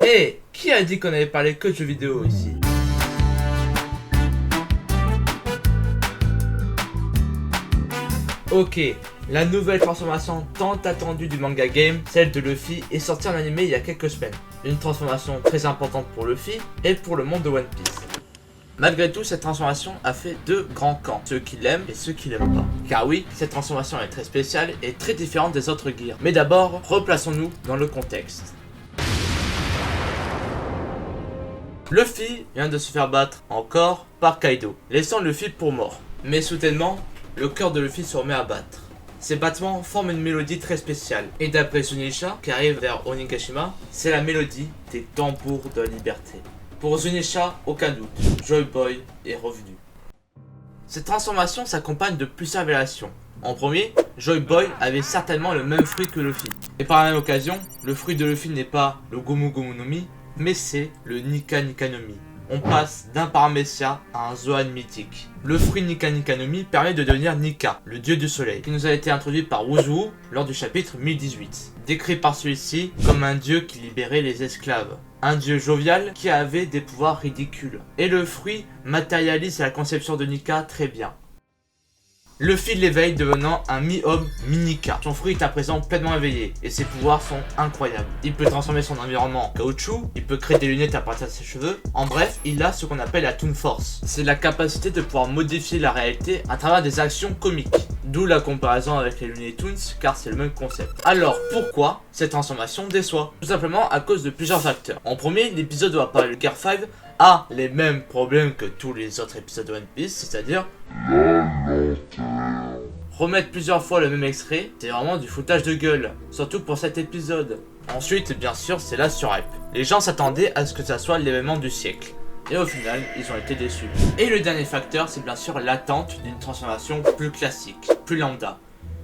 Hey, qui a dit qu'on avait parlé que de jeux vidéo ici? Ok, la nouvelle transformation tant attendue du manga game, celle de Luffy, est sortie en animé il y a quelques semaines. Une transformation très importante pour Luffy et pour le monde de One Piece. Malgré tout, cette transformation a fait deux grands camps, ceux qui l'aiment et ceux qui l'aiment pas. Car oui, cette transformation est très spéciale et très différente des autres gears. Mais d'abord, replaçons-nous dans le contexte. Luffy vient de se faire battre encore par Kaido, laissant Luffy pour mort. Mais soudainement, le cœur de Luffy se remet à battre. Ces battements forment une mélodie très spéciale. Et d'après Zunisha, qui arrive vers Onigashima, c'est la mélodie des tambours de la liberté. Pour Zunisha, aucun doute, Joy Boy est revenu. Cette transformation s'accompagne de plusieurs révélations. En premier, Joy Boy avait certainement le même fruit que Luffy. Et par la même occasion, le fruit de Luffy n'est pas le Gomu Gomu no Mi, mais c'est le Nika Nika no Mi. On passe d'un paramécia à un Zoan mythique. Le fruit Nika Nika no Mi permet de devenir Nika, le dieu du soleil, qui nous a été introduit par Wuzu lors du chapitre 1018. Décrit par celui-ci comme un dieu qui libérait les esclaves. Un dieu jovial qui avait des pouvoirs ridicules. Et le fruit matérialise la conception de Nika très bien. Luffy l'éveille devenant un mi-homme, mi-Nika. Son fruit est à présent pleinement éveillé et ses pouvoirs sont incroyables. Il peut transformer son environnement en caoutchouc, il peut créer des lunettes à partir de ses cheveux. En bref, il a ce qu'on appelle la Toon Force. C'est la capacité de pouvoir modifier la réalité à travers des actions comiques. D'où la comparaison avec les Looney Tunes car c'est le même concept. Alors pourquoi cette transformation déçoit? Tout simplement à cause de plusieurs facteurs. En premier, l'épisode où apparaît le Gear 5 a les mêmes problèmes que tous les autres épisodes de One Piece, c'est-à-dire remettre plusieurs fois le même extrait, c'est vraiment du foutage de gueule, surtout pour cet épisode. Ensuite, bien sûr, c'est la surhype. Les gens s'attendaient à ce que ça soit l'événement du siècle. Et au final, ils ont été déçus. Et le dernier facteur, c'est bien sûr l'attente d'une transformation plus classique, plus lambda.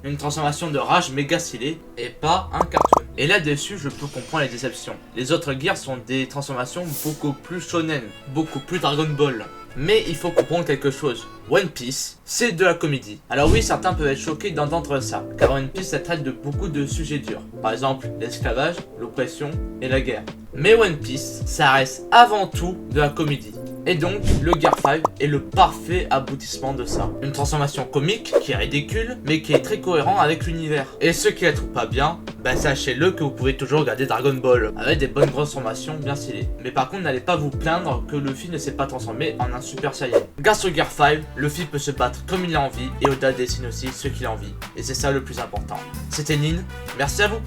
Une transformation de rage méga stylée et pas un cartoon. Et là-dessus, je peux comprendre les déceptions. Les autres gears sont des transformations beaucoup plus shonen, beaucoup plus Dragon Ball. Mais il faut comprendre quelque chose. One Piece, c'est de la comédie. Alors oui, certains peuvent être choqués d'entendre ça, car One Piece, ça traite de beaucoup de sujets durs. Par exemple, l'esclavage, l'oppression et la guerre. Mais One Piece, ça reste avant tout de la comédie. Et donc, le Gear 5 est le parfait aboutissement de ça. Une transformation comique, qui est ridicule, mais qui est très cohérent avec l'univers. Et ceux qui la trouvent pas bien, bah sachez-le que vous pouvez toujours regarder Dragon Ball, avec des bonnes grosses transformations bien stylées. Mais par contre, n'allez pas vous plaindre que Luffy ne s'est pas transformé en un Super Saiyan. Grâce au Gear 5, Luffy peut se battre comme il a envie, et au-delà dessine aussi ce qu'il a envie. Et c'est ça le plus important. C'était Nin, merci à vous.